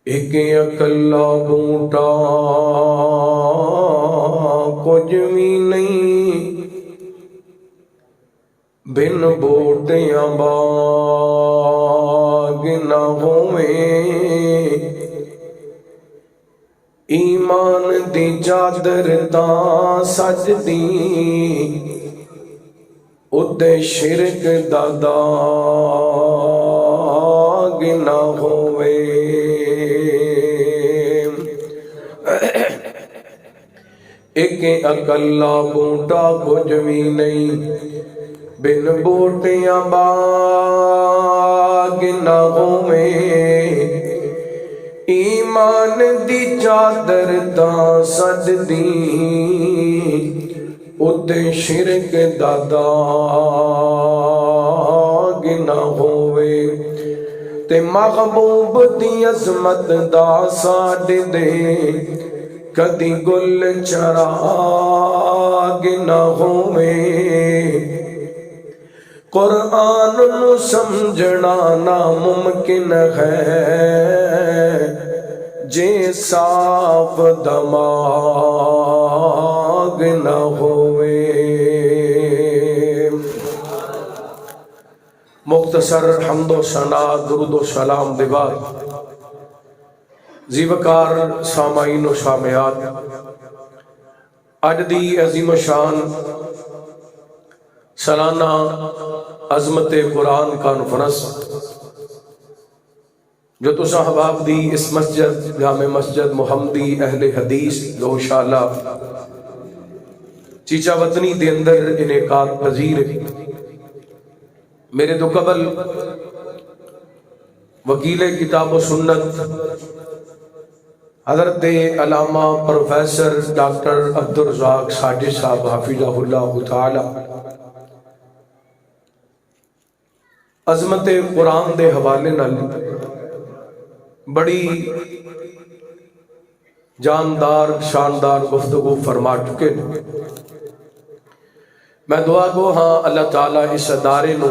ایک اکلا بوٹا کچھ بھی نہیں، بن بوٹیاں باغ نہ ہوئے، ایمان دی چادر تاں سجدی، اُتے شرک دا داغ نہ ہوئے۔ ایک اکلا بوٹا کچھ بھی نہیں، بن بوٹیاں باغ نہ ہوئے، ایمان دی چادر تاں سجدی، اُتے شرک دا داغ نہ ہوئے۔ تے محبوب دی عظمت دا ساڈے دے کدی گل چراغ نہ ہوئے، قرآن نو سمجھنا ناممکن ہے جے صاف دماغ نہ ہوئے۔ مختصر حمد و ثنا درود و سلام دے بعد زیوکار سامعین و سامعات، اج دی عظیم شان سالانہ عظمت قرآن کانفرنس جو تسا احباب دی اس مسجد جامع مسجد محمدی اہل حدیث گوشالہ چیچا وطنی دے اندر انعقاد پذیر ہے۔ میرے تو قبل وکیل کتاب و سنت حضرت علامہ پروفیسر ڈاکٹر عبدالرزاق ساجد صاحب حفظہ اللہ تعالی عظمت قرآن دے حوالے نال بڑی جاندار شاندار گفتگو فرما چکے۔ میں دعا گو ہاں اللہ تعالیٰ اس ادارے نو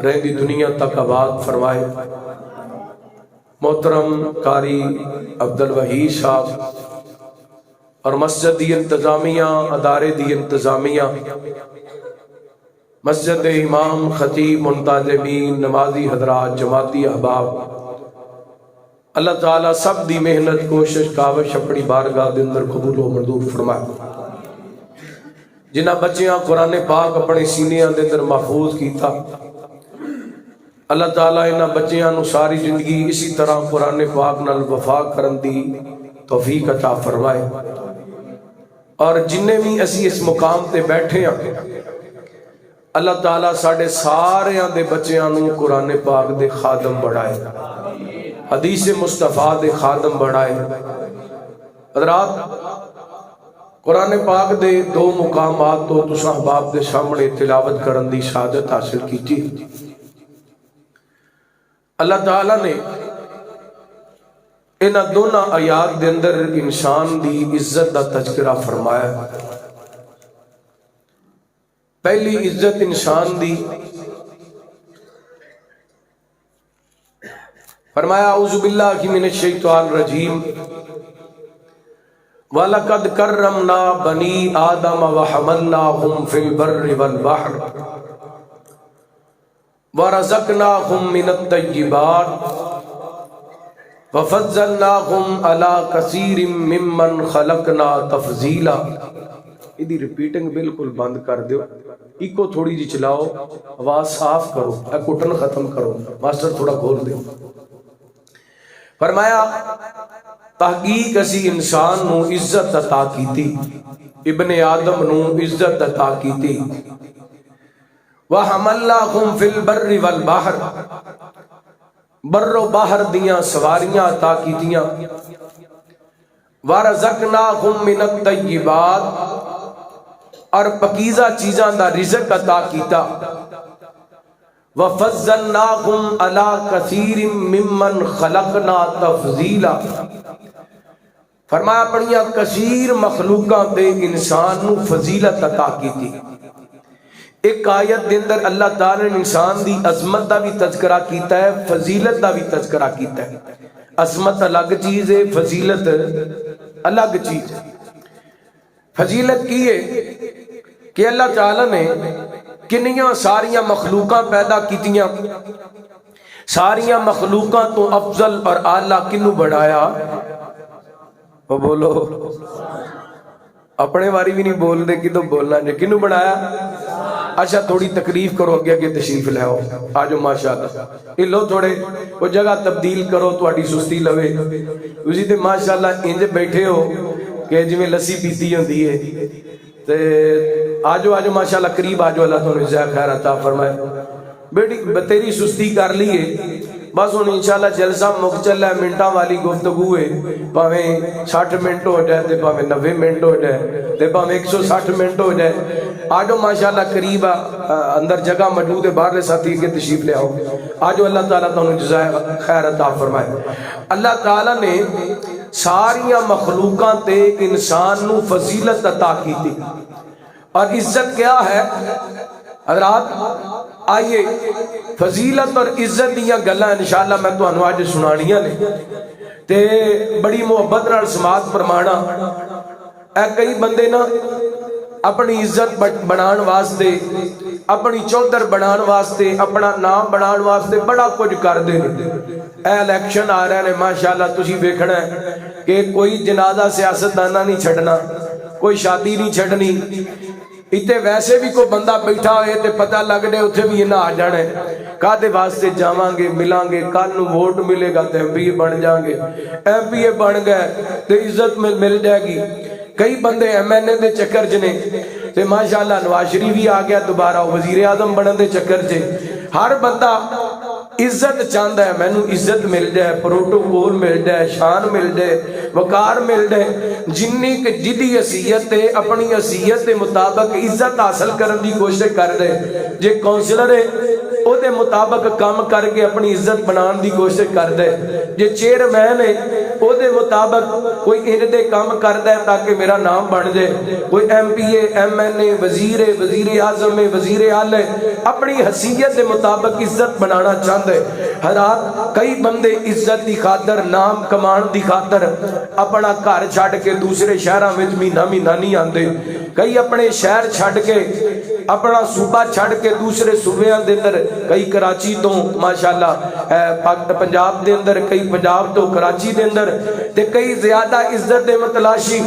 رہندی دنیا تک آباد فرمائے۔ محترم قاری عبدالوحید صاحب اور مسجد دی انتظامیہ، ادارے دی انتظامیہ، مسجد امام خطیب منتظمین نمازی حضرات جماعتی احباب، اللہ تعالیٰ سب دی محنت کوشش کاوش اپنی بارگاہ دے اندر قبول و منظور فرمائے۔ جنہ بچیاں قرآن پاک اپنے سینیاں دے اندر محفوظ کیتا، اللہ تعالیٰ انہاں بچیاں نو ساری زندگی اسی طرح قرآن پاک نال وفا کرن دی توفیق عطا فرمائے۔ اور جننے بھی اسی اس مقام تے بیٹھے ہیں، اللہ تعالیٰ ساڑھے سارے دے بچیاں نو قرآن پاک دے خادم بڑھائے، حدیث مصطفیٰ دے خادم بڑھائے۔ حضرات، قرآن پاک دے دو مقامات تو تساں احباب دے سامنے تلاوت کرن دی سعادت حاصل کیتی۔ اللہ تعالیٰ نے انہاں دونوں آیات دے اندر انسان دی عزت دا تذکرہ فرمایا۔ پہلی عزت انسان دی فرمایا اعوذ باللہ من الشیطان الرجیم وَلَقَدْ كَرَّمْنَا بَنِي آدَمَ وَحَمَلْنَاهُمْ فِي الْبَرِّ وَالْبَحْرِ وَرَزَقْنَاهُمْ مِنَ الطَّيِّبَاتِ وَفَضَّلْنَاهُمْ عَلَى كَثِيرٍ مِّمَّنْ خَلَقْنَا تَفْضِيلًا۔ یہ ریپیٹنگ بالکل بند کر دیو، ایکو تھوڑی جی چلاؤ، آواز صاف کرو، کٹن ختم کرو، ماسٹر تھوڑا کھول دیو۔ فرمایا تحقیق اسی انسان نو عزت عطا کیتی، ابن آدم نو عزت عطا کیتی۔ وَحَمَلْنَاهُمْ فِي الْبَرِّ وَالْبَحْرِ، بر و بحر دیاں سواریاں عطا کیتیاں۔ وَرَزَقْنَاهُمْ مِنَ الطَّيِّبَاتِ، اور پکیزہ چیزاں دا رزق عطا کیتا۔ وَفَضَّلْنَاهُمْ عَلَى كَثِيرٍ مِّمَّنْ خَلَقْنَا تَفْضِيلًا، فرمایا اپنیاں کثیر مخلوقاں تے انسان نو فضیلت عطا کیتی۔ ایک آیت دے اندر اللہ تعالی نے انسان دی عظمت دا بھی تذکرہ کیتا ہے، فضیلت دا بھی تذکرہ کیتا ہے۔ عظمت الگ چیز ہے، فضیلت الگ چیز ہے۔ فضیلت کی ہے کہ اللہ تعالیٰ نے کنیاں ساریاں مخلوقاں پیدا کیتیاں، ساریاں مخلوقاں تو افضل اور اعلیٰ کنوں بڑھایا؟ وہ بولو، اپنے باری بھی نہیں بول دے کہ تو بولنا نہیں، کنوں بڑھایا؟ اچھا تھوڑی تکلیف کرو، اگے اگے تشریف لے آؤ، آجو ماشاءاللہ، یہ لو تھوڑے وہ جگہ تبدیل کرو، تھوڑی سستی لوے اسی تے ماشاءاللہ انج بیٹھے ہو کہ جی میں لسی پیتی ہوندی ہے تے آجو آجو ماشاءاللہ قریب آجو، اللہ تمہیں جزائے خیر عطا فرمائے۔ بیٹی تیری سستی کر لیے بس ہوں انشاءاللہ جلسہ مک چلا ہے، منٹاں والی گفتگو ہے، پاویں 60 منٹ ہو جائے تے پاویں 90 منٹ ہو جائے تے پاویں 160 منٹ ہو جائے، آجو ماشاءاللہ قریب اندر جگہ موجود ہے، باہر ساتھی کے تشریف لے آؤ، آجو اللہ تعالیٰ تمہیں جزائے خیر عطا فرمائے۔ اللہ تعالیٰ نے ساریاں مخلوقاں تے انسان نو فضیلت عطا کی تھی، اور عزت کیا ہے حضرات؟ آئیے فضیلت اور عزت دیاں گلاں انشاءاللہ میں تو انہوں آج سنانیاں نے تے بڑی محبت نال سماعت فرمانا۔ اے کئی بندے نا اپنی عزت بنان واسطے، اپنی چودر بنان واسطے، اپنا نام بنان واسطے بڑا کچھ کر دے۔ اے الیکشن آ رہے ہیں ماشاءاللہ، تسی ویکھنا ہے کہ کوئی جنازہ سیاستدانہ نہیں چھڑنا، کوئی شادی نہیں چھڑنی، اتے ویسے بھی کوئی بندہ بیٹھا ہوئے تے پتہ لگ دے اتھے بھی انہاں آ جانا ہے، کادے واسطے جاواں گے ملان گے، کل نو ووٹ ملے گا تے ایم پی اے بن جائیں گے، ایم پی اے بن گئے تے عزت مل جائے گی۔ کئی بندے ایم این اے دے چکر جنے تے ماشاءاللہ نواز شریف بھی آ گیا دوبارہ وزیر اعظم بنن دے چکر چے، ہر بندہ عزت چاہتا ہے، میں نو عزت مل جائے، پروٹوکول مل جائے، شان مل جائے، وقار مل جائے، جنی کہ جدی حیثیت ہے اپنی حیثیت کے مطابق عزت حاصل کرنے دی کوشش کر دے۔ جے کونسلر ہے او دے مطابق کام کر کے اپنی عزت بنان دی کوشش کر دے، جے چیئرمین ہے او دے مطابق کوئی ان دے کام کر دے تاکہ میرا نام بن جائے، کوئی ایم پی اے، ایم این اے، وزیر ہے، وزیر اعظم ہے، وزیر اعلیٰ ہے، اپنی حیثیت دے مطابق عزت بنانا چاہتا ہے۔ حضرات کئی بندے عزت دی خاطر، نام کمان دی خاطر اپنا گھر چھڑ کے دوسرے شہراں وچ مہینہ مہینہ نہیں آندے، کئی اپنے شہر چھڑ کے اپنا صوبہ چھڑ کے دوسرے صوبیاں دے اندر، کئی کراچی تو ماشاءاللہ پنجاب دے اندر، کئی پنجاب تو کراچی دے اندر، تے کئی زیادہ عزت دے متلاشی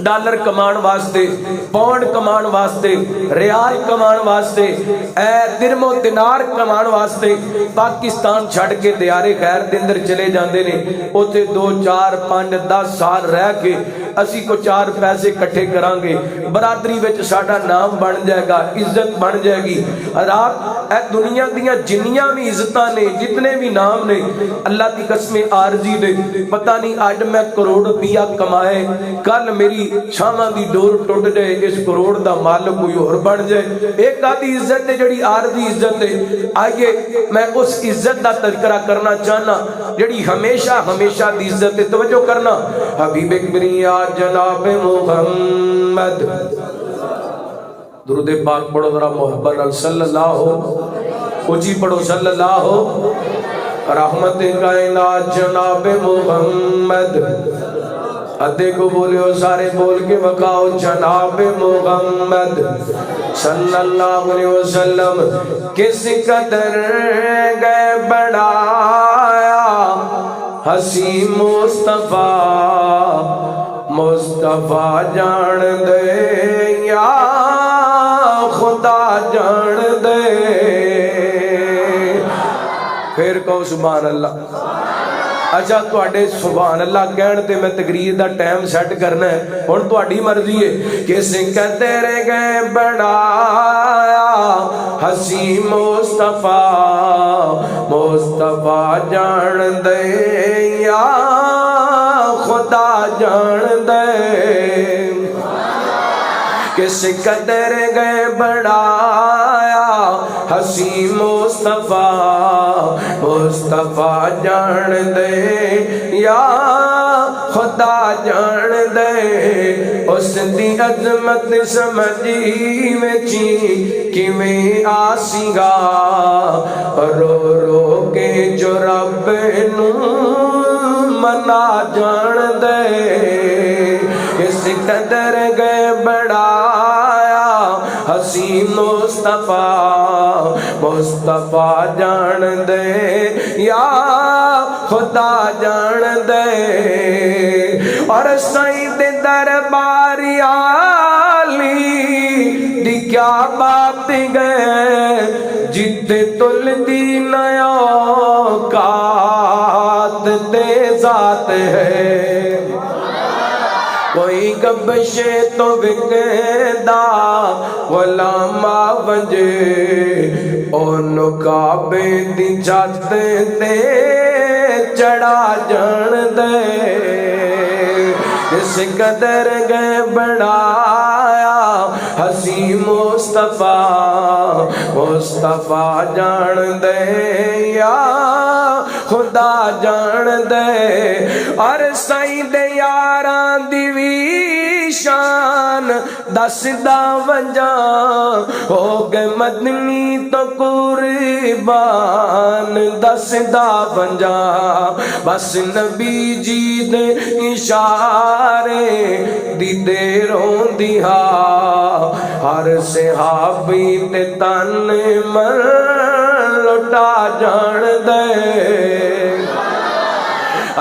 ڈالر کمان واسطے، پاؤنڈ کمان واسطے، ریال کمان واسطے، درم و دینار کمان واسطے پاکستان چھڑ کے دیار غیر دے اندر چلے جاندے نے، اوتھے 2 4 5 10 سال رہ کے اسی کو 4 پیسے کٹھے کران گے، برادری وچ ساڈا نام بن جائے گا، عزت بن جائے گی۔ رات اے دنیا دیاں جنیاں بھی عزتاں نے، جتنے بھی نام نے، اللہ دی قسم عارضی نے، پتہ نہیں آج میں کروڑ روپیہ کمائے، کل میری شاماں دی ڈور ٹوٹ جائے، اس کروڑ دا مالک کوئی اور بن جائے، ایک آدھی عزت ہے جڑی عارضی عزت ہے۔ آئیے میں اس عزت دا تذکرہ کرنا چاہنا جڑی ہمیشہ ہمیشہ دی عزت ہے، توجہ کرنا۔ حبیب کبریا جناب محمد، درود پاک پڑھو ذرا محبت نال، صلی اللہ اونچی پڑھو، صلی اللہ رحمت کائنات جناب محمد، ادھے کو بولیو سارے بول کے بکاؤ، جناب محمد صلی اللہ علیہ وسلم، کس قدر گئے بڑھایا حسین مصطفیٰ، مصطفیٰ جان دے یا خدا جان دے، پھر کہو سبحان اللہ۔ اچھا تواڈے سبحان اللہ کہن تے میں تقریر دا ٹائم سیٹ کرنا ہے، ہن تواڈی مرضی ہے۔ کس قدر گئے بڑھایا حسین مصطفیٰ، مصطفیٰ جان دے یا خدا جان دے، کس قدر گئے بڑھایا حسین مصطفیٰ، مصطفیٰ جان دے یا خدا جان دے، اس دی عظمت سمجھی وچی کیویں آسی گا، رو رو کے جو رب نو منا جان دے اس قدر گئے بڑھایا حسین مصطفیٰ مصطفیٰ جان دے یا خدا جان دے اور سید درباری عالی دی کیا بات گئے جتے تل دی نیا کات دے ذات ہے کوئی گبشے تو وکدا غلاما ونجے اون کعبے دی چھت تے چڑھا جان دے اس قدر گئے بڑھایا حسین مصطفیٰ مصطفیٰ جان دے یا خدا جان دے اور سید یاراں دی وی شان دس دا ونجاں ہو گئے مدنی تو قربان دس دا ونجاں بس نبی جی دے اشارے دی دیروں دیا ہر صحابی تے تن من لٹا جان دے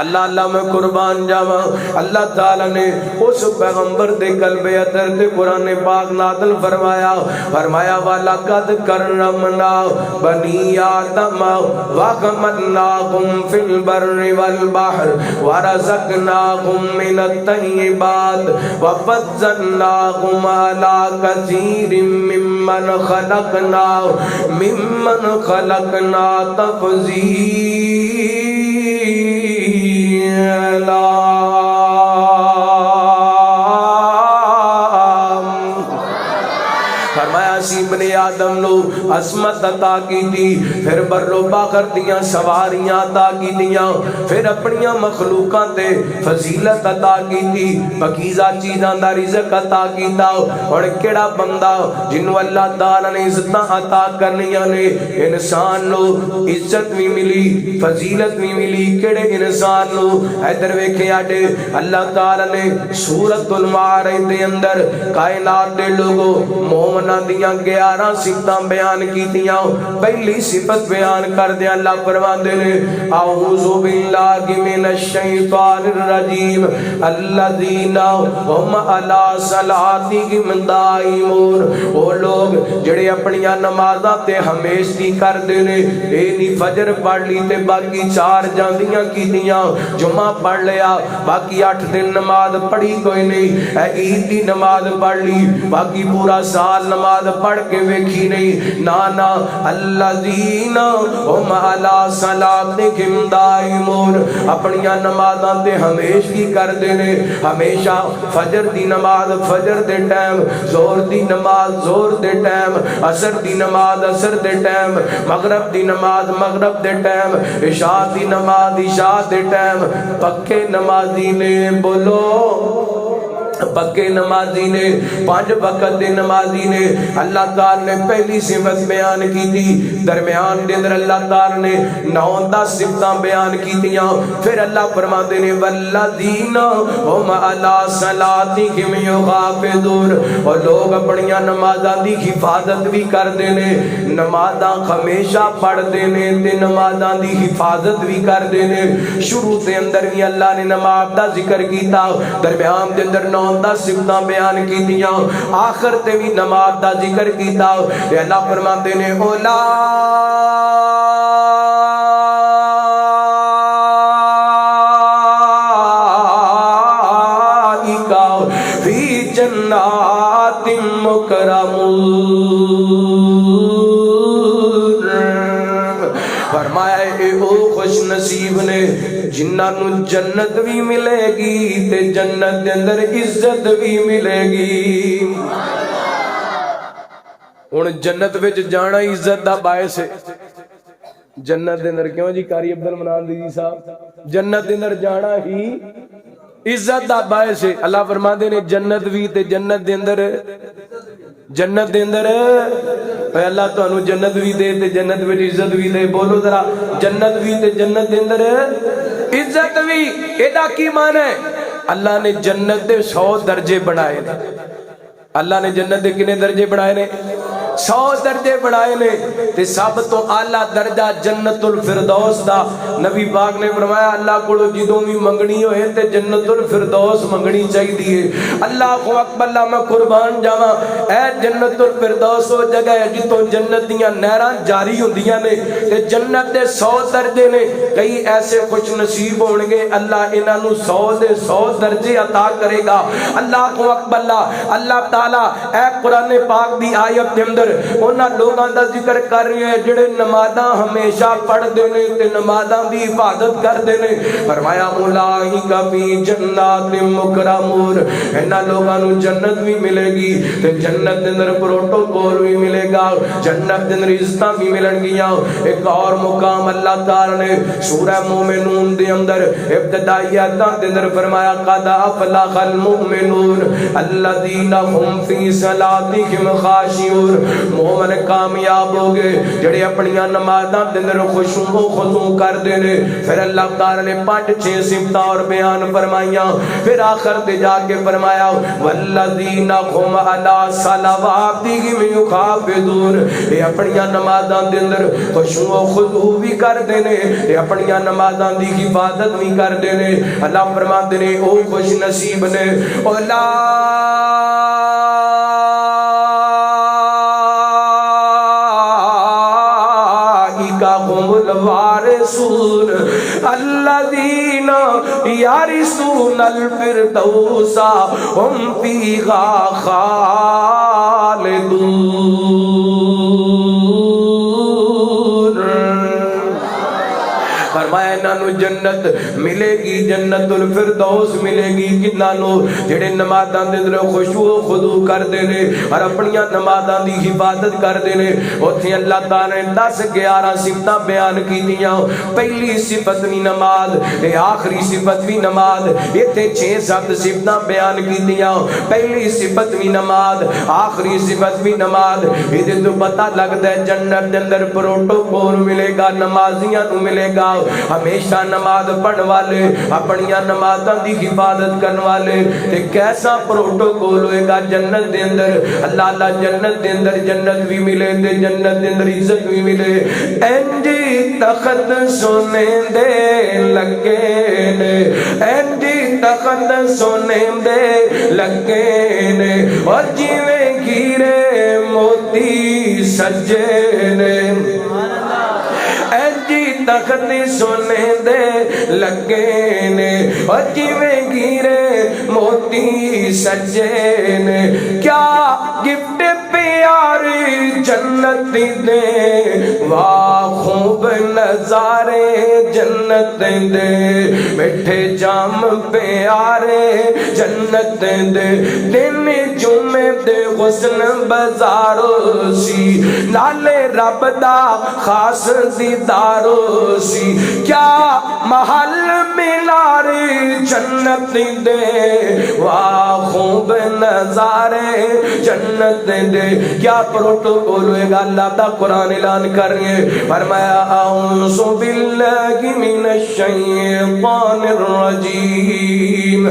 اللہ اللہ میں قربان جاواں اللہ تعالیٰ نے اس پیغمبر دے قلب ادھر دے قرآن پاک نازل فرمایا فرمایا وَلَقَدْ كَرَّمْنَا بَنِي آدَمَ وَحَمَلْنَاهُمْ فِي الْبَرِّ وَالْبَحْرِ وَرَزَقْنَاهُمْ مِنَ الطَّيِّبَاتِ وَفَضَّلْنَاهُمْ عَلَى كَثِيرٍ مِّمَّنْ خَلَقْنَا تَفْضِيلًا فرمایا سی بنی آدم نو عظمت عطا کی تھی پھر بر و باخر دیاں سواریاں عطا کی دیاں پھر اپنیاں مخلوقاں تے فضیلت عطا کی تھی پاکیزہ چیزاں دا رزق عطا کیتا اور کیڑا بندہ جنہوں اللہ تعالیٰ نے عزتاں عطا کرنیاں نے انسان نو عزت بھی ملی فضیلت بھی ملی کیڑے انسان نو ادھر ویکھے آڈے اللہ تعالیٰ نے سورۃ المعارج دے اندر کائنات دے لوگوں مومن دیاں 11 صفتاں بیان کیتیاں پہلی صفت بیان کر دے اللہ فرماندے نے اعوذ باللہ من الشیطان الرجیم الذین هم علی صلاتہم دائمون وہ لوگ جڑے اپنیاں نمازاں تے ہمیشگی کر دے نے اے نہیں فجر پڑھ لی تے باقی 4 جاندیاں کیتیاں جمعہ پڑھ لیا باقی 8 دن نماز پڑھی کوئی نہیں اے عید دی نماز پڑھ لی باقی پورا سال نماز پڑھ کے ویکھی نہیں نانا الذین هم علی صلاتہم دائمون اپنیاں نمازاں تے ہمیشگی کر دے نے ہمیشہ فجر دی نماز فجر دے ٹائم زور دی نماز زور دے ٹائم عصر دی نماز عصر دے ٹائم مغرب دی نماز مغرب دے ٹائم عشاء دی نماز عشاء دے ٹائم پکے نمازی نے بولو پکے نمازی نے 5 وقت دے نمازی نے اللہ تعالی نے پہلی صفت بیان کی تھی درمیان دے اندر اللہ تعالی نے 9-10 صفتاں بیان کیتیاں پھر اللہ فرماتے نے والذین هم علی صلاتہم یحافظون اور لوگ اپنیاں نمازاں دی حفاظت بھی کردے نے نمازاں ہمیشہ پڑھدے نے تے نمازاں دی حفاظت بھی کردے نے شروع تے اندر بھی اللہ نے نماز دا ذکر کیتا درمیان دے اندر 9-10 صفتاں بیان کی دیاں آخر تے بھی نماز دا ذکر کیتا اے اللہ فرماتے نے اولئک فی جنات مکرمون فرمایا اے او خوش نصیب نے جنہاں نو جنت بھی ملے گی تے جنت دے اندر عزت بھی ملے گی ہن جنت وچ جانا عزت دا باعث ہے جنت دے اندر کیوں جی قاری عبد المنان دی صاحب جنت دے اندر جانا ہی عزت دا باعث ہے اللہ فرماندے نے جنت بھی تے جنت دے اندر اے اللہ تانوں جنت بھی دے تے جنت وچ عزت بھی دے بولو ذرا جنت بھی تے جنت دے اندر عزت بھی ایدا کی مان ہے اللہ نے جنت دے 100 درجے بنائے نے اللہ نے جنت دے کنے درجے بنائے نے 100 درجے بنائے نے تے سب تو اعلیٰ درجہ جنت الفردوس دا نبی پاک نے فرمایا اللہ کو جدوں بھی منگنی ہوئے تے جنت الفردوس منگنی چاہی دیئے اللہ اکبر اللہ میں قربان جاواں اے جنت الفردوس وہ جگہ ہے جتوں جنت دیاں نہراں جاری ہوندیاں نے تے جنت دے 100 درجے نے کئی ایسے خوش نصیب ہون گے اللہ انہاں نو 100 دے 100 درجے عطا کرے گا اللہ اکبر اللہ تعالی اے قرآن پاک دی آیت دے اندر انہاں لوگاں دا ذکر کر رہے ہیں جڑے نمازاں ہمیشہ پڑھ دے نے تے نمازاں دی حفاظت کر دے نے فرمایا اولئک فی جنات مکرمون انہاں لوگاں نو جنت بھی ملے گی تے جنت دے اندر پروٹوکول بھی ملے گا جنت دے اندر عزتاں بھی ملن گیاں ایک اور مقام اللہ تعالی نے سورہ مومنون دے اندر ابتدائی آیاتاں دے اندر فرمایا قد افلح المؤمنون الذین هم فی صلاتهم خاشعون مومن کامیاب ہو گئے جڑے اپنیاں نمازاں دے اندر خشوع و خضوع کردے نے پھر اللہ تعالی نے 5-6 صفتاں اور بیان فرمائیاں پھر آخر تے جا کے فرمایا والذین هم علی صلواتهم یحافظون یہ اپنیاں نمازاں دے اندر خشوع و خضوع بھی کردے نے یہ اپنیاں نمازاں دی حفاظت بھی کردے نے اللہ فرماندے نے او خوش نصیب نے الوارثون الذين يرثون الفردوس هم فيها خالدون فرمایا انہوں جنت ملے گی جنت الفردوس ملے گی کنانو جڑے نمازاں دے اندر خشوع و خضوع کردے نے اور اپنیاں نمازاں دی حفاظت کردے نے اوتھے اللہ تعالی نے 10-11 صفتاں بیان کیتیاں پہلی صفت بھی نماز تے آخری صفت بھی نماز ایتھے 6-7 صفتاں بیان کیتیاں پہلی صفت بھی نماز آخری صفت بھی نماز یہ تو پتہ لگدا ہے جنت دے اندر پروٹوکول ملے گا نمازیاں نو ملے گا ہمیشہ نماز پڑھ والے اپنیاں نمازاں دی حفاظت کرن والے تے کیسا پروٹوکول ہوئے گا جنت دے اندر اللہ اللہ جنت دے اندر جنت بھی ملے تے جنت دے اندر عزت بھی ملے انجی تخت سونے دے لگے نے انجی تخت سونے دے لگے نے اور جیویں گھیرے موتی سجے نے تخت سونے دے لگے نے اور جیویں گھیرے موتی سجے نے کیا گفٹ پیاری جنت دے واہ خوب نظارے جنت دے میٹھے جام پیارے جنت دے دن جمعے دے غسل بازارو سی نالے رب دا خاص دیدارو سی کیا محل ملاری جنت دے واہ خوب نظارے جنت دے کیا پروٹوکول ہوئے گا اللہ دا قرآن اعلان کر رہے ہیں فرمایا اعوذ باللہ من الشیطان الرجیم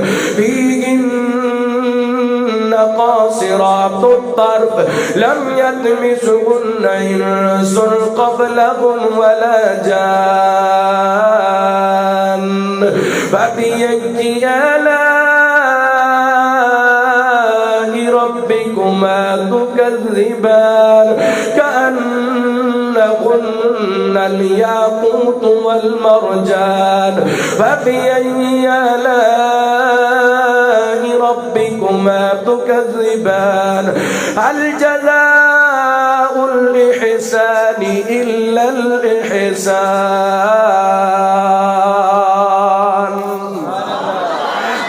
قاصرات الطرف لم يطمثهن انس قبلهم ولا جان فبأي آلاء ربكما تكذبان كأنهن الياقوت والمرجان فبأي آلاء ربكما تكذبان هل جزاء الإحسان إلا الإحسان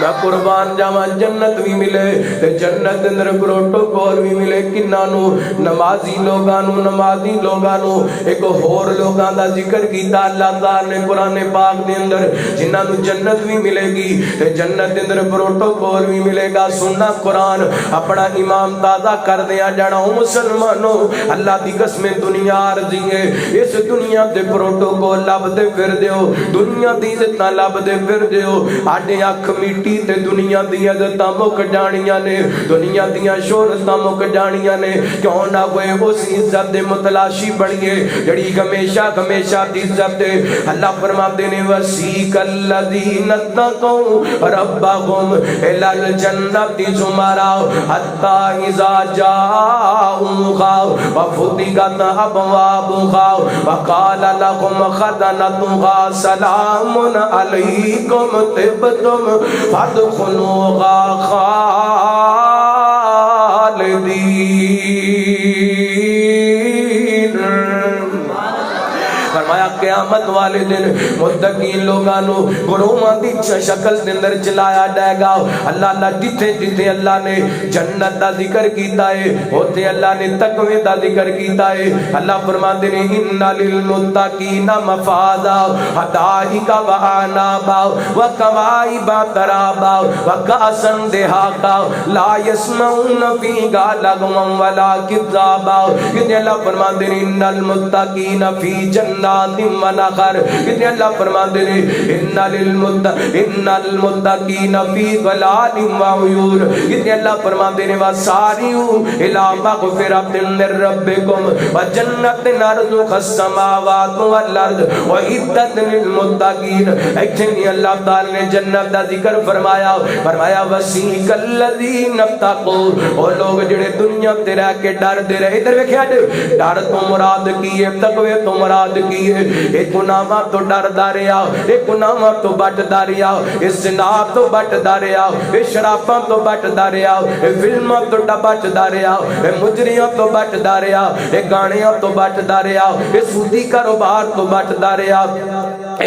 میں قربان جاواں جنت بھی ملے تے جنت دے اندر پروٹوکول بھی ملے کناں نو نمازی لوگاں نو ایک ہور لوگاں دا ذکر کیتا اللہ تعالی نے قرآن پاک دے اندر جنہاں نو جنت بھی ملے گی تے جنت دے اندر پروٹوکول بھی ملے گا سننا قرآن اپنا امام تازہ کر دیا جانا ہوں مسلمانوں اللہ دی قسم دنیا عرضی ہے اس دنیا دے پروٹوکول لب دے پھر دیو دنیا دی عزتاں لب دے پھر دیو آڈے اکھ میٹی تے دنیا دی عزتاں مک جانیاں نے دنیا دیاں شہرتاں مک جانیاں نے کیوں نہ ہوئے اس عزت دے متلاشی بنیے جڑی ہمیشہ دی عزت دے اللہ فرماتے نے وسیق الذین اتقوا ربهم الی الجنۃ زمرا حتی اذا جاءوها وفتحت ابوابها وقال لهم خزنتها سلام علیکم طبتم فادخلوها خالدین فرمایا قیامت والے دن متقین لوگانو گروہاں دی شکل دے اندر چلایا جائے گا اللہ جتھے اللہ نے جنت دا ذکر کیتا ہے ہوتے اللہ نے تقوی دا ذکر کیتا ہے اللہ فرماتے ہیں ان للمتقین مفازا حدائق وعنابا وکواعب ترابا وکاسا دہاقا لا یسمعون فیہا لغوا ولا کذابا کہ اللہ فرماتے ہیں ان المتقین فی جنت ونہر کتنے اللہ فرماتے ہیں ان المتقین فی ظلال وعیون کتنے اللہ فرماتے ہیں وسارعوا الی مغفرۃ من ربکم وجنۃ عرضها السماوات والارض اعدت للمتقین ایکچولی اللہ تعالی نے جنت دا ذکر فرمایا وسیق الذین اتقوا وہ لوگ جڑے دنیا تے رہ کے ڈردے رہے ادھر ویکھیا ڈر تو مراد کی ہے تقوی تو مراد کی ہے ایک گناہاں تو ڈردا رہیا ایک گناہاں تو بچدا رہیا اس زنا تو بچدا رہیا اس شراباں تو بچدا رہیا اس فلماں تو بچدا رہیا اس مجریاں تو بچدا رہیا اس گانیاں تو بچدا رہیا اس سودی کاروبار تو بچدا رہیا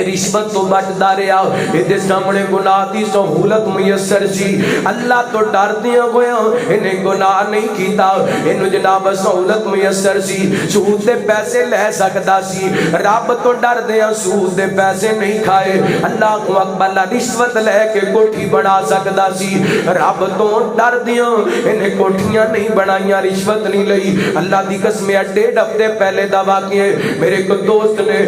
رشوت تو بچدا رہیا دے سامنے گناہ دی سہولت میسر سی اللہ تو ڈردیاں ہویا انہیں گناہ نہیں کیتا انہوں جناب سہولت میسر سی سود دے پیسے لے سکدا سی رب تو ڈردیاں سود دے پیسے نہیں کھائے اللہ اکبر رشوت لے کے کوٹھی بنا سکدا سی رب تو ڈردیاں انہیں کوٹھیاں نہیں بنائیاں رشوت نہیں لئی اللہ دی قسم 1.5 ہفتے پہلے دا واقعہ میرے کو دوست نے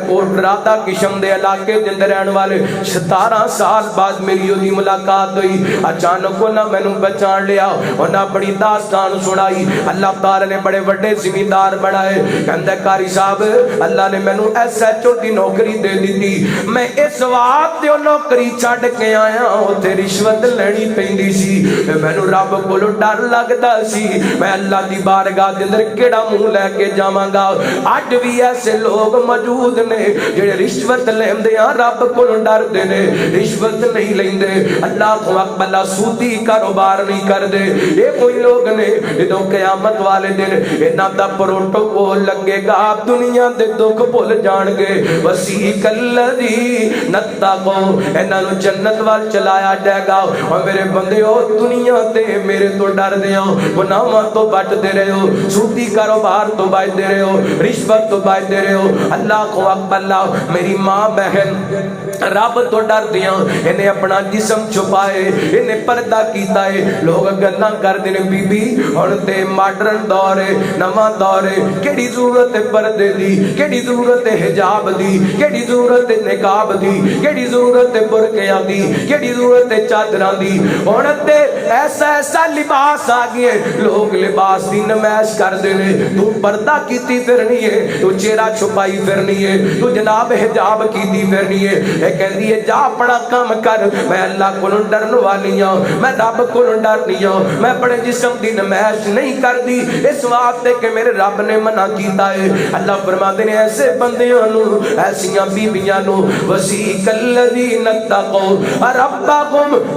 کوٹ راتا کشم دے علاقے دے اندر رہن والے 17 سال بعد میری دی ملاقات ہوئی اچانک نہ مینوں پہچان لیا اور نہ بڑی داستان سنائی اللہ تعالی نے بڑے بڑے زمیندار بنائے کہندا قاری صاحب اللہ نے مینوں ایس ایچ او دی نوکری دے دیتی میں اس وقت تے نوکری چھڈ کے آیا اوتھے رشوت لینی پیندی سی مینوں رب کولوں ڈر لگدا سی میں اللہ دی بارگاہ دے اندر کیڑا منہ لے کے جاواں گا اج بھی ایسے لوگ موجود نے جڑے رشوت لیندے ہیں رب کولوں ڈردے نے رشوت نہیں لیندے اللہ اکبر اللہ سودی کاروبار نہیں کردے اے کوئی لوگ نے جدوں قیامت والے دن انہاں دا پروٹوکول لگے گا دنیا دے دکھ بھول جان گے وسیق الذین اتقوا انہاں نوں جنت وال چلایا جائے گا اور میرے بندیو دنیا تے میرے تو ڈر دیاں گناہاں تو بچدے رہو سودی کاروبار تو بچدے رہو رشوت تو بچدے رہو اللہ اکبر اللہ میری ماں بہن رب تو ڈر دیاں انہیں اپنا جسم چھپائے انہیں پردہ کیتا ہے لوگ گلاں کردے نے بی بی ہن تے ماڈرن دور ہے نواں دور ہے کیڑی ضرورت ہے پردے دی کیڑی ضرورت ہے حجاب دی کیڑی ضرورت ہے نقاب دی کیڑی ضرورت ہے برقعہ دی کیڑی ضرورت ہے چادراں دی ہن تے ایسا لباس آ گئے لوگ لباس دی نمائش کردے نے تو پردہ کیتی پھرنی ہے تو چہرہ چھپائی پھرنی ہے تو جناب حجاب کیتی پھرنی ہے اے کہندی ہے جا اپنا کام کر میں اللہ کو ڈرن والی ہوں میں رب کو ڈرنی ہوں میں اپنے جسم دی نمائش نہیں کردی اس واسطے کہ میرے رب نے منع کیتا ہے اللہ فرماتے ہیں ایسے بندیاں نو ایسیاں بیبیاں نو وسیق الذین اتقوا ربهم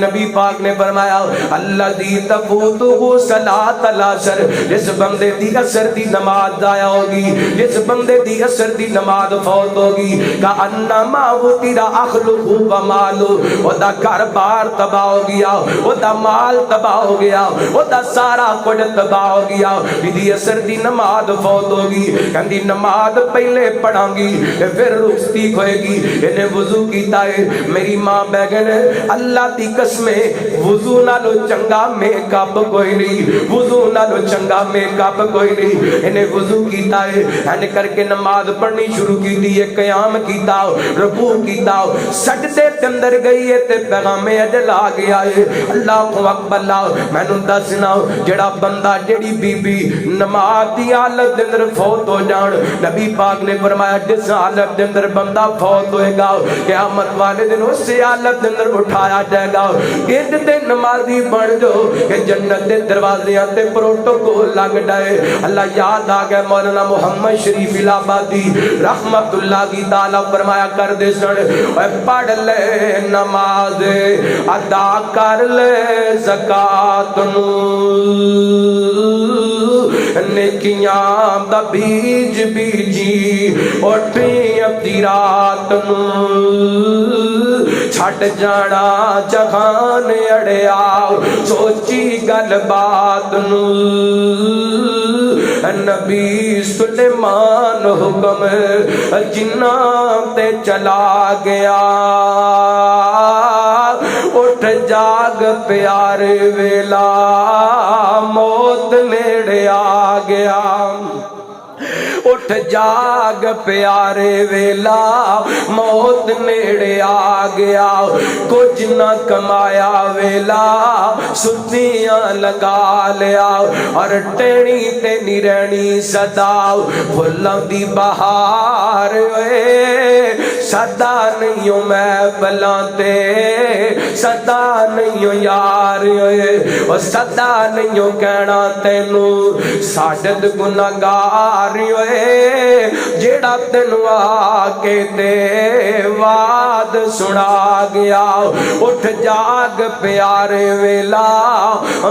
نبی پاک نے فرمایا الذی تفوتہ صلاۃ العصر، جس بندے دی عصر دی نماز ضائع ہوگی، جس بندے دی عصر دی نماز فوت ہوگی، کانما وطر اخلہ و مالہ، او دا گھر بار تباہ ہو گیا، او دا مال تباہ ہو گیا، او دا سارا کچھ تباہ ہو گیا۔ دی عصر دی نماز فوت ہوگی، کہندی نماز پہلے پڑھاں گی پھر رخصتی ہوئے گی۔ انہیں وضو کیتا ہے، میری ماں بیگن اللہ دی قسم وضو نالو چنگا میک اپ کوئی نہیں، وضو نالو چنگا میک اپ کوئی نہیں۔ انہیں وضو کیتا ہے، ان کر کے نماز پڑھنی شروع کی دی ہے، قیام کیتا، رکوع کیتا، سجدے تے اندر گئی ہے تے پیغام اجل آ گیا ہے۔ اللہ اکبر، اللہ میں نوں دسنا جڑا بندہ جڑی بی بی نماز دی حالت دے اندر فوت ہو جان، نبی پاک نے فرمایا جس حالت دے اندر بندہ فوت ہوئے گا قیامت والے دن اس حالت دے اندر اٹھایا جائے گا۔ اج تے نمازی بن جو کہ جنت دے دروازیاں تے پروٹوکول لگ جائے۔ اللہ یاد آ گیا مولانا محمد شریف الہبادی رحمت اللہ کی تعالی فرمایا کر دے سن، اے پڑھ لے نماز ادا کر لے زکات نو، نیکیاں دا بیج بیجی اٹھی اپنی رات نو، چھٹ جانا جہان اڑیا سوچی گل بات نو، نبی سلیمان حکم جنہ تے چلا گیا، اٹھ جاگ پیارے ویلا موت نیڑے آ گیا، اٹھ جاگ پیارے ویلا موت نیڑے آ گیا، کچھ نہ کمایا ویلا ستیاں لگا لیا، اور ٹیڑی تے نہیں رہنی صدا پھلاں دی بہار، صدا نہیں ہوں میں بلاں تے صدا نہیں ہوں یار، اور صدا نہیں ہوں کہنا تینوں ساجد گناہگار، جیڑا تینوں آ کے تے وعد سنا گیا، اٹھ جاگ پیارے ویلا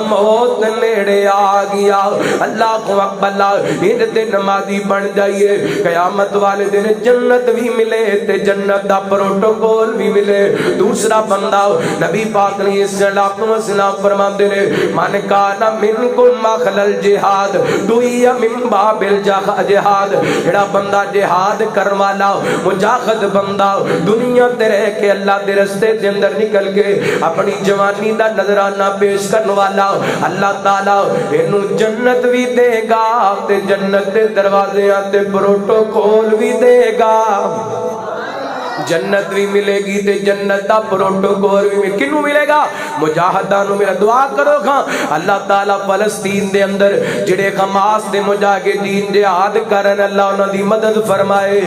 موت نیڑے آ گیا۔ اللہ اکبر، اللہ ان دن نمازی بن جائیے، قیامت والے دن جنت بھی ملے تے جنت دا پروٹوکول بھی ملے۔ دوسرا بندہ نبی پاک نے اس سلام فرماندے نے من کان منکم مخلل جہاد دوئی من باب الجہاد، جڑا بندہ جہاد کرن والا مجاہد بندہ دنیا تے رہ کے اللہ دے رستے دے اندر نکل کے اپنی جوانی دا نظرانہ پیش کرن والا، اللہ تعالی اینو جنت بھی دے گا تے جنت دے دروازے تے پروٹوکول بھی دے گا، جنت بھی ملے گی تے جنت دا پروٹوکول بھی ملے، کنوں ملے گا؟ مجاہداں نوں ملے۔ دعا کرو گا اللہ تعالیٰ فلسطین دے اندر جڑے حماس دے مجاہدین جہاد کرن اللہ انہاں دی مدد فرمائے،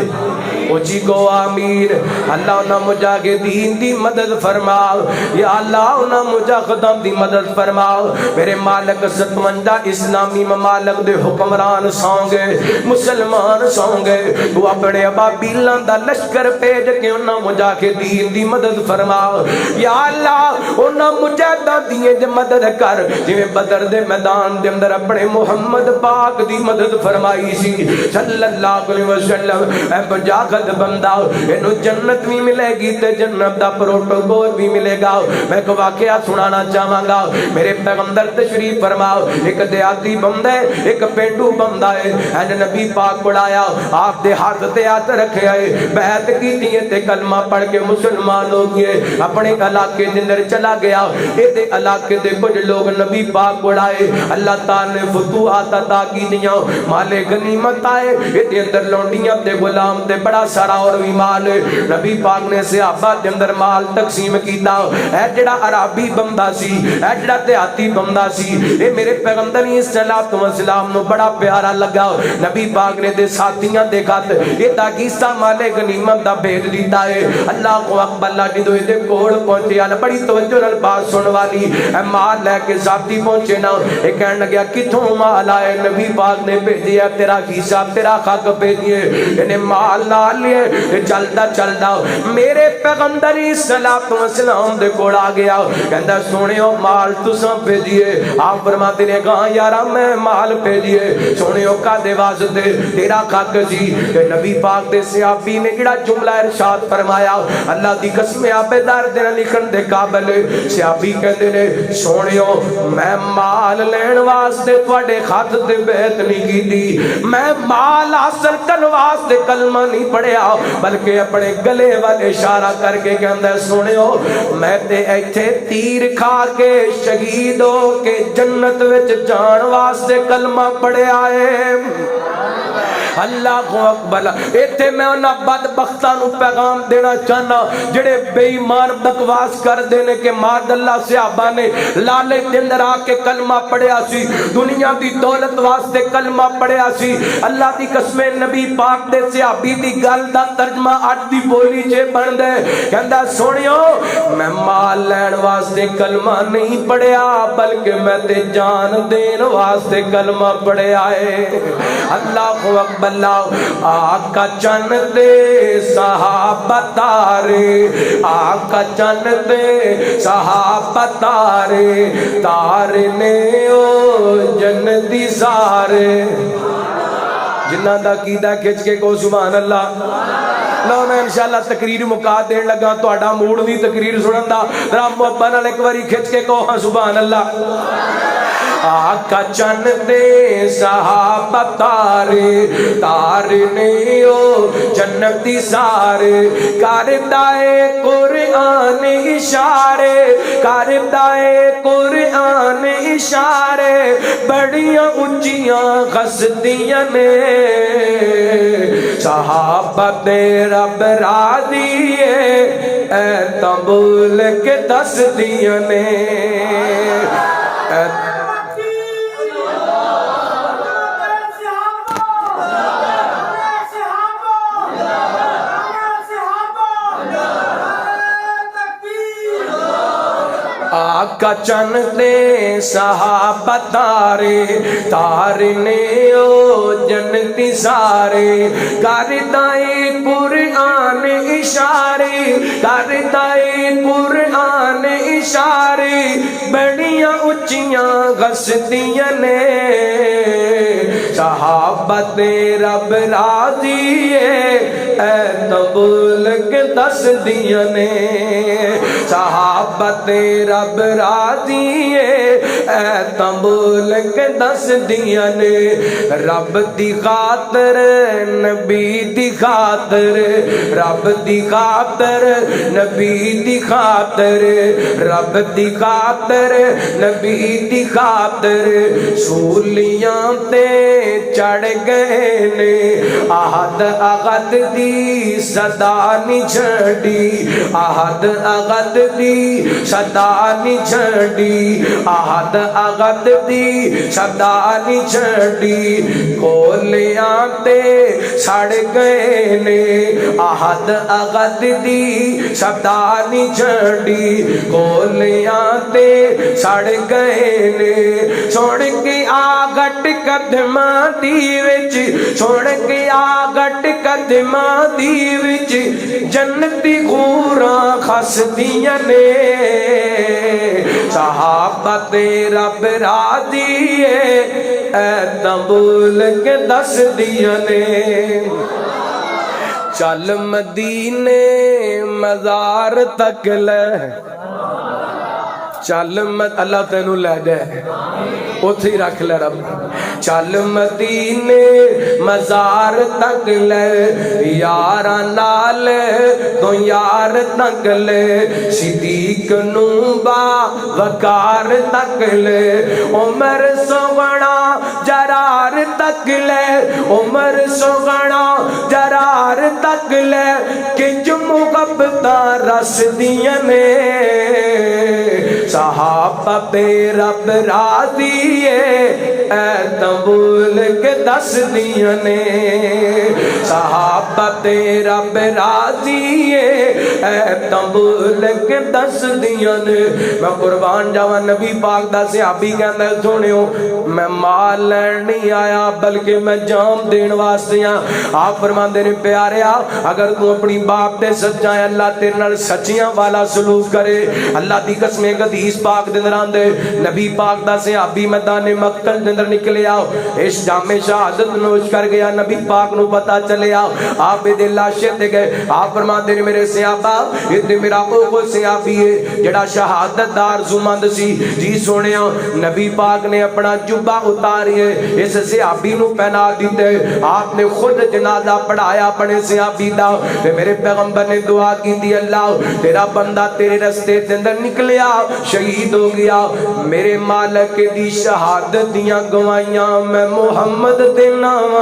اونچی کو آمین۔ اللہ انہاں مجاہدین دی مدد فرماؤ، یا اللہ انہاں مجاہداں دی مدد فرماؤ۔ میرے مالک 57 اسلامی ممالک دے حکمران سوں گے، مسلمان سوں گے، تو اپنے ابابیلاں دا لشکر بھیج کے انہاں مجاہدین دی مدد فرماؤ، یا اللہ انہاں مجاہدان دی مدد کر جویں بدر دے میدان دے اندر اپنے محمد پاک دی مدد فرمائی سی صلی اللہ علیہ وسلم۔ اے مجاہد بندہ اینو جنت بھی ملے گی تے جنت دا پروٹوکول بھی ملے گا۔ میں ایک واقعہ سنانا چاہاں گا، میرے پیغمبر تشریف فرماؤ، ایک دیہاتی بندہ ہے، ایک پینڈو بندہ ہے، اے نبی پاک پڑھایا، آپ دے ہاتھ تے ہاتھ رکھے آئے، بیعت کی تے کلمہ پڑھ کے مسلمان ہو گئے، اپنے علاقے دے اندر چلا گیا، اے علاقے دے کچھ لوگ نبی پاک بڑھائے، اللہ تعالی نے فتوحات عطا کی دیاں، مال غنیمت آئے، اے اندر لونڈیاں تے غلام تے بڑا سارا اور بھی مال، نبی پاک نے صحابہ دے اندر مال تقسیم کیتا۔ اے جڑا عربی بندہ سی، اے جڑا دیہاتی بندہ سی، اے میرے پیغمبر علیہ السلام نو بڑا پیارا لگا، نبی پاک نے دے ساتھیاں دے خط اے دا کیسا مال غنیمت دا بھیج دیتا ہے۔ اللہ کو اکبر، اللہ جدو یہ کوڑ پہنچے آنا بڑی توجہ نال بات سن والی، اے مال لے کے ذاتی پہنچے نا، ایک کہنے لگیا کتھوں مال آئے؟ نبی پاک نے بھیجیا تیرا حساب تیرا حق بھیجیے، انہیں مال نہ نال لیے چلدا چلدا میرے پیغمبر صلوات و سلام دے کول آ گیا کہندا سونےو مال تساں بھیجیے آپ فرماتے نے کہا یارا میں مال بھیجیے سونےو کادے واسطے تیرا حق سی کہ نبی پاک دے صحابی نے جڑا جملہ ارشاد فرمایا اللہ دی قسم آبیدار دے لکھن دے قابل صحابی کہندے نے سونےو میں مال لین واسطے تواڈے خط تے بیعت نہیں کیتی میں مال حاصل کرن واسطے کلمہ نہیں پڑھیا بلکہ اپنے گلے والے اشارہ کر کے کہندا سونےو میں تے ایتھے تیر کھا کے شہید ہو کے جنت وچ جان واسطے کلمہ پڑھیا ہے اللہ اکبر ایتھے میں انہاں بدبختاں نو پیغام دینا چاہنا جڑے بے ایمان بکواس کر دینے کہ ماد اللہ صحابہ نے لالچ دے اندر آ کے کلمہ پڑھیا سی دنیا دی دولت واسطے کلمہ پڑھیا سی اللہ دی قسم نبی پاک دے صحابی دی گل دا ترجمہ اج دی بولی چ بن دے کہندا سونیو میں مال لین واسطے کلمہ نہیں پڑھیا بلکہ میں تے جان دین واسطے کلمہ پڑھیا ہے اللہ اکبر آقا چن دے صحابہ تارے آقا چن دے صحابہ تارے تارے نے او جنتی سارے جنہ دا قیدہ کھچ کے کو سبحان اللہ لو میں انشاءاللہ تقریر مکا دین لگا تو اڈا موڑ دی تقریر سنن دا رب محبت نال ایک واری کھچ کے کو سبحان اللہ آقا چن دے صحابہ تارے تارنے او جنتی سارے کردائے قرآن اشارے کردائے قرآن اشارے بڑیاں اونچیاں ہستیاں نے صحابہ تے رب راضی ہے اے تبول کے دس دیاں نے آقا چن دے صحابہ تارے تارنے او جنتی سارے کردائے قرآن اشارے کردائے قرآن اشارے بڑیاں اونچیاں ہستیاں نے صحابہ تے رب راضی ہے اے تبول کے دس دیاں نے صحابہ تے رب راضی ہے اے تبول کے دس دیاں نے رب دی خاطر نبی دی خاطر رب دی خاطر نبی دی خاطر رب دی خاطر نبی دی خاطر سولیاں تے چڑھ گئے نے آہد اغد دی صدا نہیں چھڑی آہد اغد دی صدا نہیں چھڑی آہد اغد دی صدا نہیں چھڑی کولیاں تے سڑ گئے نے آہد اغد دی صدا نہیں چھڑی کولیاں تے سڑ گئے نے چھوڑ کے آگٹ قدماں دی وچ چھوڑ کے آگٹ قدماں دی وچ جنتی غوراں خسدیاں نے صحابہ تے رب راضی ہے اے تبول کے دس دیاں نے چل مدینے مزار تک لے چل اللہ تینوں لے جائے اتھے ہی رکھ لے رب چل مدینے مزار تک لے یارا نال تو یار تک لے صدیق نو با وقار تک لے عمر سوگنا جرار تک لے عمر سوگنا جرار تک لے کنج محبتاں رس دیاں نے صحابہ پہ رب راضی ہے اے تبول کے دس دیاں نے صحابہ پہ رب راضی ہے اے تبول کے دس دیاں نے میں قربان جاواں نبی پاک دا صحابی کہندا سونیو میں مال لین نہیں آیا بلکہ میں جام دین واسطے ہاں آپ فرماندے نے پیاریا اگر تو اپنی باپ تے سچا ہے اللہ تیرے نال سچیاں والا سلوک کرے اللہ دی قسم ایک حدیث پاک دے اندر آندے نبی پاک دا صحابی میدان مقتل دے اندر نکلیا اس جام شہادت نوش کر گیا نبی پاک نو پتہ چلیا آپ دے لاشے تے گئے آپ فرماندے نے میرے صحابہ یہ میرا او صحابی ہے جڑا شہادت دار زمند سی جی سونیا نبی پاک نے اپنا جبہ اتاریے اس صحابی نو پہنا دیتے آپ نے خود جنازہ پڑھایا اپنے صحابی دا میرے پیغمبر نے دعا کی دی اللہ تیرا بندہ تیرے رستے دے اندر نکلیا شہید ہو گیا میرے مالک دی شہادت دیاں گوائیاں میں محمد دے نام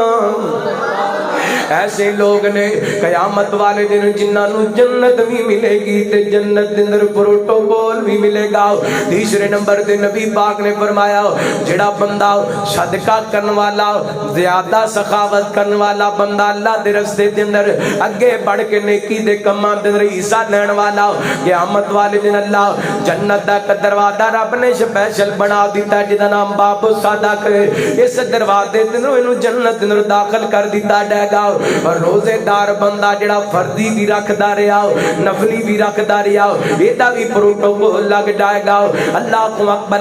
ایسے لوگ نے قیامت والے دن جنہاں نو جنت بھی ملے گی تے جنت دے اندر پروٹوکول بھی ملے گا تیسرے نمبر تے نبی پاک نے فرمایا جڑا بندہ صدقہ کرن والا زیادہ سخاوت کرن والا بندہ اللہ دے رستے دے اندر اگے بڑھ کے نیکی دے کماں دے اندر حصہ لین والا قیامت والے دن اللہ جنت دا دروازہ رب نے سپیشل بنا دیتا ہے جدا نام باب صادق اس دروازے دے اندر اینو جنت دے اندر داخل کر دیتا جائے گا اور روزے دار بندہ جڑا فردی بھی رکھدا رہیا نفلی بھی رکھدا رہیا ایدا بھی پروٹوکول لگ جائے گا اللہ کو اکبر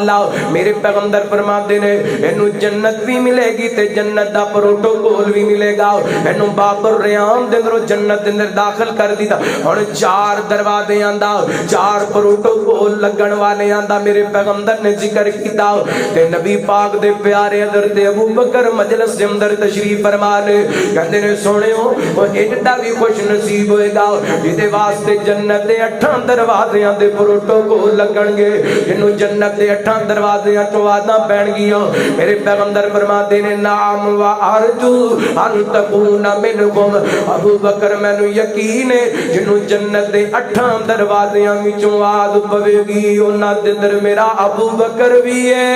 میرے پیغمبر فرماتے نے اینو جنت بھی ملے گی تے جنت دا پروٹوکول بھی ملے گا اینو باب الریان دے اندر جنت دے اندر داخل کر دیتا ہن چار دروازے آندا چار پروٹوکول لگن والے آندا میرے پیغمبر نے ذکر کیتا تے نبی پاک دے پیارے حضرت ابو بکر مجلس دے اندر تشریف فرما لے کہندے نے سونے ہو وہ ایڈا بھی خوش نصیب ہوئے گا جدے واسطے جنت دے 8 دروازیاں دے پروٹوکول لگن گے جنوں جنت دے 8 دروازیاں چوں آداں پین گیاں میرے پیغمبر فرماتے نے نام و ارجو ان تکون منکم ابو بکر مینوں یقین ہے جنوں جنت دے 8 دروازیاں وچوں آد پوے گی انہاں دے اندر میرا ابو بکر بھی ہے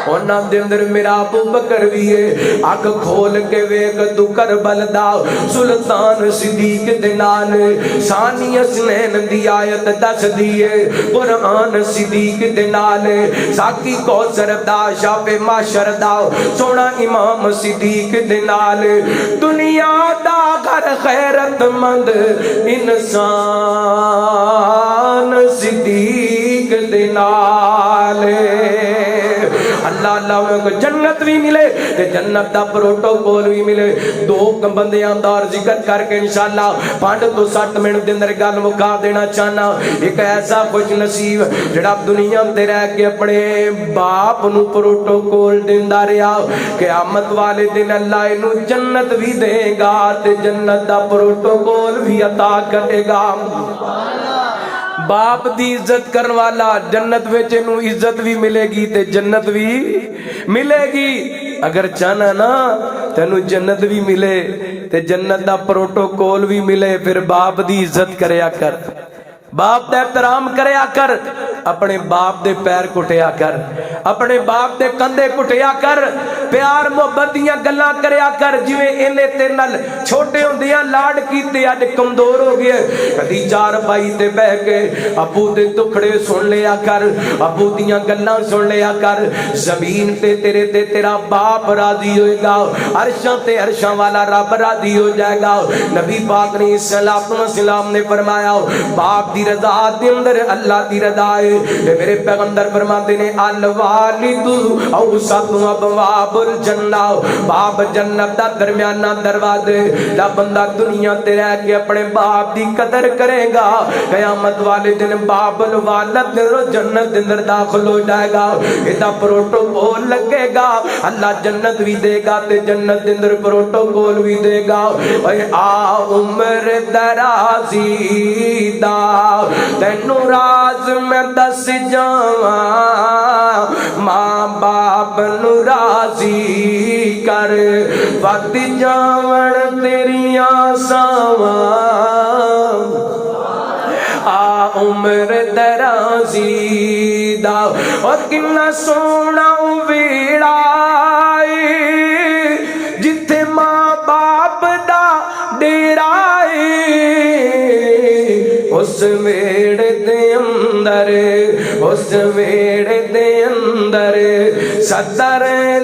انہاں دے اندر میرا ابو بکر بھی ہے اکھ کھول کے ویکھ تو کربل دا سلطان صدیق دے نال ثانی حسنین دی آیت دس دی ہے قرآن صدیق دے نال ساکی کوثر دا شاپ معاشر دا سونا امام صدیق دے نال دنیا دا گھر خیرت مند انسان صدیق دے نال اللہ اللہ کو جنت بھی ملے تے جنت دا پروٹوکول بھی ملے دو بندیاں دا اور ذکر کر کے انشاءاللہ 5 تو 7 منٹ دے اندر گل مکا دینا چاہنا ایک ایسا خوش نصیب جڑا دنیا تے رہ کے اپنے باپ نو پروٹوکول دیندا رہیا قیامت والے دن اللہ اینو جنت بھی دے گا تے جنت دا پروٹوکول بھی عطا کرے گا باپ دی عزت کرن والا جنت وچ نو عزت بھی ملے گی تے جنت بھی ملے گی اگر چاہنا نا تینو جنت بھی ملے تے جنت دا پروٹوکول بھی ملے پھر باپ دی عزت کریا کر باپ دا احترام کریا کر اپنے باپ دے پیر کٹیا کر اپنے باپ دے کندھے کٹیا کر پیار محبت دیاں گلاں کریا کر جویں اینے تے نال چھوٹے ہوندیاں لاڈ کیتے اج کمزور ہو گئے کدی چار پائی تے بیٹھ کے ابو دے ٹکڑے سن لیا کر ابو دیاں گلاں سن لیا کر زمین تے تیرے تے تیرا باپ راضی ہوئے گا عرشاں تے عرشاں والا رب راضی ہو جائے گا نبی پاک نے صلی اللہ علیہ وسلم نے فرمایا باپ دی رضا دے اندر اللہ دی رضا ہے میرے پیغمبر فرماتے نے الوالد اوسط ابواب الجنہ باپ جنت دا درمیانہ دروازے دا بندہ دنیا تے رہ کے اپنے باپ دی قدر کرے گا قیامت والے دن باپ الوالد جنت دے اندر داخل ہو جائے گا ایدا پروٹوکول لگے گا اللہ جنت بھی دے گا تے جنت دے اندر پروٹوکول بھی دے گا اے آ عمر درازی دا تینو راز میں دس جاواں ماں باپ نو راضی کر ود جاون تیریاں ساواں آ عمر درازی دا اور کنا سونا ویڑا جتھے ماں باپ دا ڈیرا اس ویڑے دے اندر اس ویڑے دے اندر ستر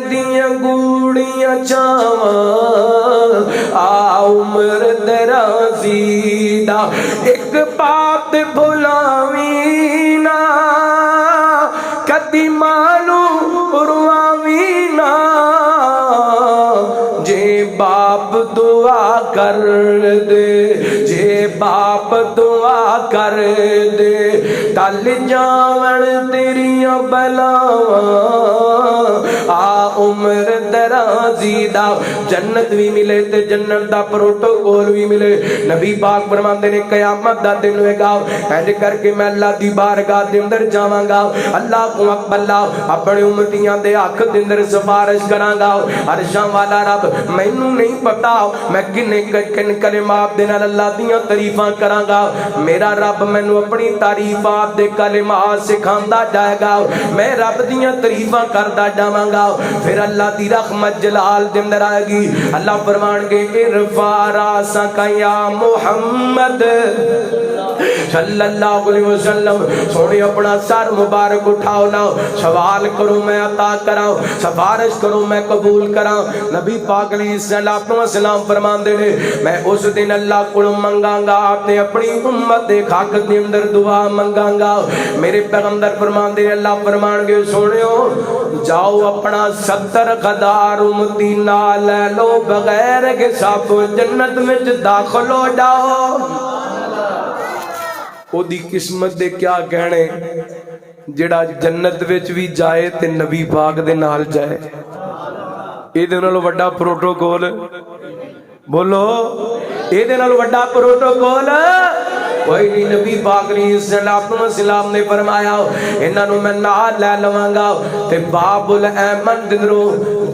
دیاں گوڑیاں چاواں آ عمر درازی دا ایک بات بھلاویں نا کدی مانو رواویں نا جے باپ دعا کر دے جے باپ دعا کر دے ٹل جاون تیریاں بلاواں آ عمر درازی دا جنت بھی ملے تے جنت دا پروٹوکول بھی ملے نبی پاک فرماندے نے قیامت دا دن ہوئے گا اینج کر کے میں اللہ دی بارگاہ دے اندر جاواں گا اللہ کو اقبلہ اپنے امتیاں دے حق دے اندر سفارش کراں گا عرشاں والا رب مینوں نہیں پتا میں کنے کن کلمات دے نال اللہ دیاں تعریفاں کراں گا میرا رب مینوں اپنی تعریفات دے کلمات سکھاندا جائے گا میں رب دیاں تعریفاں کردا جاواں گا پھر اللہ دی رحمت جلال دے اندر آئے گی اللہ فرمان گے ارفع راسک یا محمد صلی اللہ علیہ وسلم سونے اپنا سر مبارک اٹھاؤ نا سوال کرو میں عطا کراؤں سفارش کرو میں قبول کراؤں نبی پاک علیہ السلام فرمان دے میں اس دن اللہ کو منگاں گا آپ نے اپنی امت دے حق دے اندر دعا منگاں گا میرے پیغمبر فرمان دے اللہ فرمان گے سونےو جاؤ اپنا 70,000 امتی نال لے لو بغیر کہ سب جنت میں داخل ہو جاؤ او دی قسمت دے کیا کہنے جڑا جنت وچ بھی جائے تے نبی پاک دے نال جائے اے دے نال وڈا پروٹوکول بولو اے دے نال وڈا پروٹوکول کوئی نہیں نبی پاک علیہ السلام نے فرمایا انہاں نوں میں نال لے لواں گا تے باب الایمن دندرو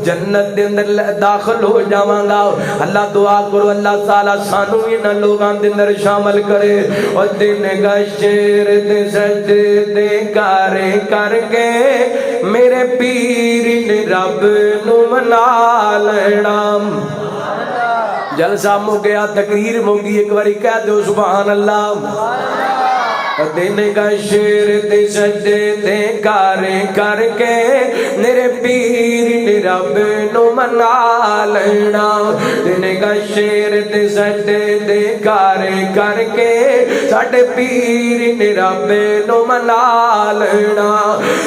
جنت دے اندر داخل ہو جاواں گا اللہ دعا کرو اللہ تعالی سانو انہاں لوگاں دے اندر شامل کرے اور دن گشر دے سجدے کر کے میرے پیر نے رب نو منا لینا جلسہ مو گیا تقریر مو گئی ایک باری کہہ دو سبحان اللہ دن کا شیر دے سجدے دے کر کے میرے پیر نے رب نو منا لینا دن کا شیر دے سجدے دے کر کے ساڈے پیر نے رب نو منا لینا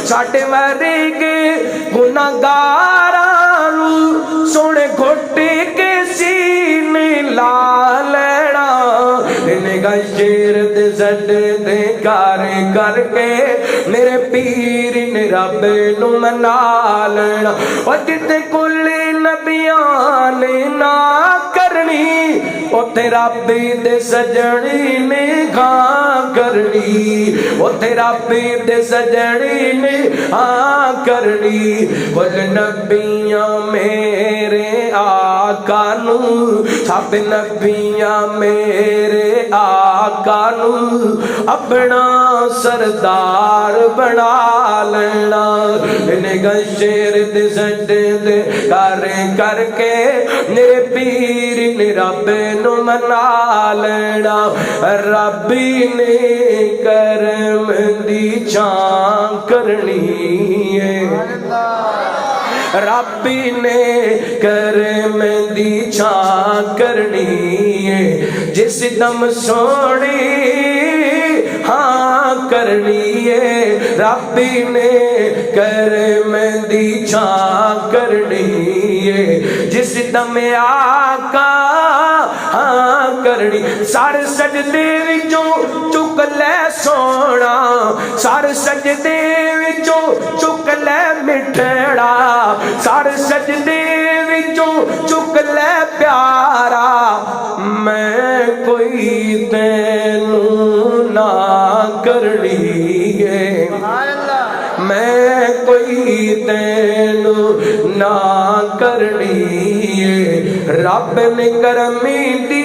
ساڈے ورگے گناہگاراں نو سونے گھٹے کے سینے لا لینا دن کا شیر دے سجدے دے کر کے میرے پیر نے رب نو منا لینا اور جتے کل نبیاں نے نہ کرنی اوتھے رب دے سجڑی نے گاں کرنی اوتھے رب دے سجڑی نے ہاں کرنی کل نبیاں میرے آقا نو سب نبیاں میرے آقا نو اپنا سردار بنا لینا انہیں شیر دے سجدے دے کر کے میرے پیر نے رب نو منا لینا ربی نے کرم دی چھان کرنی ہے ربی نے کرم دی چھان کرنی ہے جس دم سوڑی ہاں کرنی ہے ربی نے کرم دی چھان کرنی ہے جس دم آقا ہاں کرنی سار سجدے وچوں چک لے سونا سار سجدے وچوں چک لے مٹھڑا سار سجدے وچوں چک لے پیارا میں کوئی تینوں نہ کرنی ہے میں کوئی تینوں نہ کرنی ہے رب نے کرمی دی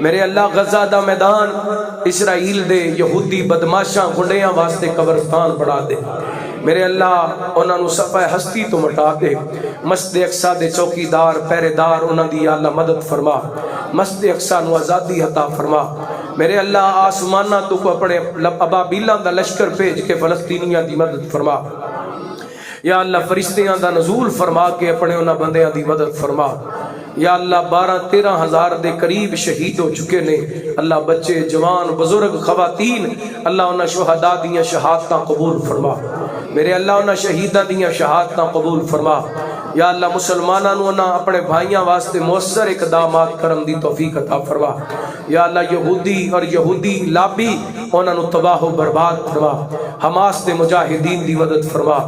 میرے اللہ غزہ دا میدان اسرائیل دے یہودی بدماشاں گنڈیاں واسطے قبرستان بڑھا دے میرے اللہ انہاں نو صفحہ ہستی تو مٹا دے مسجد اقصی دے چوکیدار پہرے دار انہاں دی یا اللہ مدد فرما مسجد اقصی نو آزادی عطا فرما میرے اللہ آسمانہ تو کو اپنے ابابیلاں دا لشکر بھیج کے فلسطینیاں دی مدد فرما یا اللہ فرشتیاں دا نزول فرما کے اپنے انہاں بندیاں دی مدد فرما یا اللہ 12-13 ہزار دے قریب شہید ہو چکے نے اللہ بچے جوان بزرگ خواتین اللہ انہاں شہداء دیاں شہادتاں قبول فرما میرے اللہ انہاں شہیداں دیاں شہادتاں قبول فرما یا اللہ مسلماناں نو انہاں اپنے بھائیاں واسطے مؤثر اقدامات کرم دی توفیق عطا فرما یا اللہ یہودی اور یہودی لابی انہاں نو تباہ و برباد فرما حماس دے مجاہدین دی مدد فرما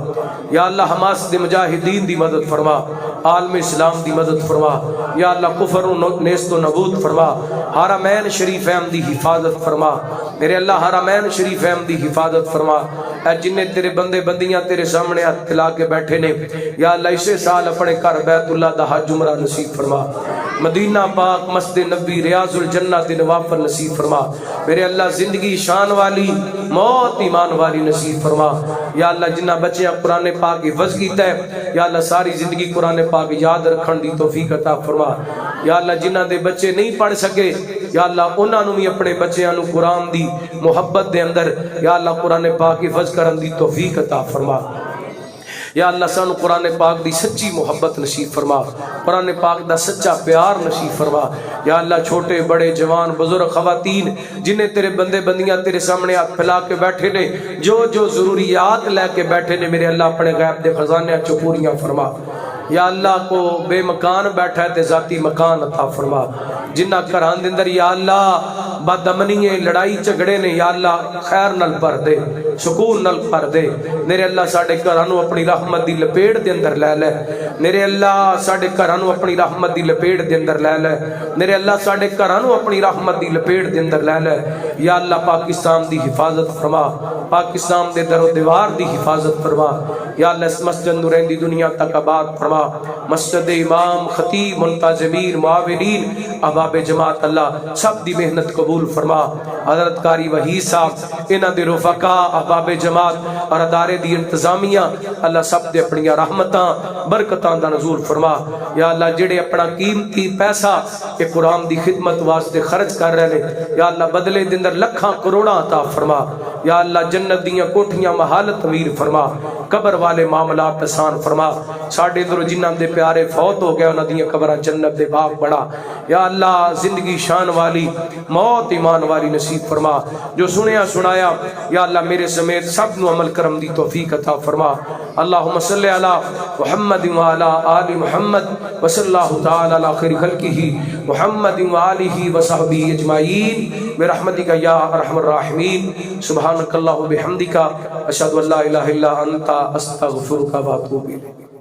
یا اللہ حماس دے مجاہدین دی مدد فرما عالم اسلام دی مدد فرما یا اللہ کفر و نیست و نبود فرما حرمین شریفین دی حفاظت فرما میرے اللہ حرمین شریفین دی حفاظت فرما اے جنہیں تیرے بندے بندیاں تیرے سامنے ہاتھ پھیلا کے بیٹھے نے یا اللہ اسے سال اپنے گھر بیت اللہ دا حج عمرہ نصیب فرما مدینہ پاک مسجد نبی ریاض الجنہ دے نوافل نصیب فرما میرے اللہ زندگی شان والی موت ایمان والی نصیب فرما یا اللہ جنہ بچیاں قرآن پاک حفظ کیتا ہے یا اللہ ساری زندگی قرآن پاک یاد رکھن دی توفیق عطا فرما یا اللہ جنہ دے بچے نہیں پڑھ سکے یا اللہ انہاں نو بھی اپنے بچیاں نو قرآن دی محبت دے اندر یا اللہ قرآن پاک حفظ کرن دی توفیق عطا فرما یا اللہ سانو قرآن پاک دی سچی محبت نصیب فرما قرآن پاک دا سچا پیار نصیب فرما یا اللہ چھوٹے بڑے جوان بزرگ خواتین جنہیں تیرے بندے بندیاں تیرے سامنے ہاتھ پھیلا کے بیٹھے نے جو ضروریات لے کے بیٹھے نے میرے اللہ اپنے غیب دے خزانے چ پوریاں فرما یا اللہ کو بے مکان بیٹھا ہے تے ذاتی مکان عطا فرما جنہ گھراں دے اندر یا اللہ بد امنی لڑائی جھگڑے نے یا اللہ خیر نال بھر دے سکون نال بھر دے میرے اللہ ساڈے گھراں نو اپنی رحمت دی لپیٹ دے اندر لے لے میرے اللہ ساڈے گھراں نو اپنی رحمت دی لپیٹ دے اندر لے لے میرے اللہ ساڈے گھراں نو اپنی رحمت دی لپیٹ دے اندر لے لے یا اللہ پاکستان دی حفاظت فرما پاکستان دے در و دیوار دی حفاظت فرما یا اللہ اس مسجد نو رہندی دنیا تک آباد فرما مسجد امام خطیب منتظمین معاونین احباب جماعت اللہ سب دی محنت قبول فرما حضرت قاری وحید صاحب انہاں دے رفقاء احباب جماعت اور ادارے دی انتظامیہ اللہ سب دے اپنی رحمتاں برکتاں دا نزول فرما یا اللہ جڑے اپنا قیمتی پیسہ کہ قرآن دی خدمت واسطے خرچ کر رہے ہیں یا اللہ بدلے دے اندر لکھاں کروڑاں عطا فرما یا اللہ جنت دیاں کوٹھیاں محال تعمیر فرما قبر والے معاملات آسان فرما ساڈے اندر جنہاں دے پیارے فوت ہو گئے انہاں دیاں قبراں جنت دے باغ بڑا یا اللہ زندگی شان والی موت ایمان والی نصیب فرما جو سنیا سنایا یا اللہ میرے سمیت سب نو عمل کرم دی توفیق عطا فرما اللہم صلی علی محمد وعلی آل محمد وصلی اللہ تعالی علی خیر خلقہ محمد وآلہ وصحبہ اجمعین برحمتک یا ارحم الراحمین سبحانک اللہ وبحمدک اشہد ان لا الہ الا انت استغفرک واتوب الیک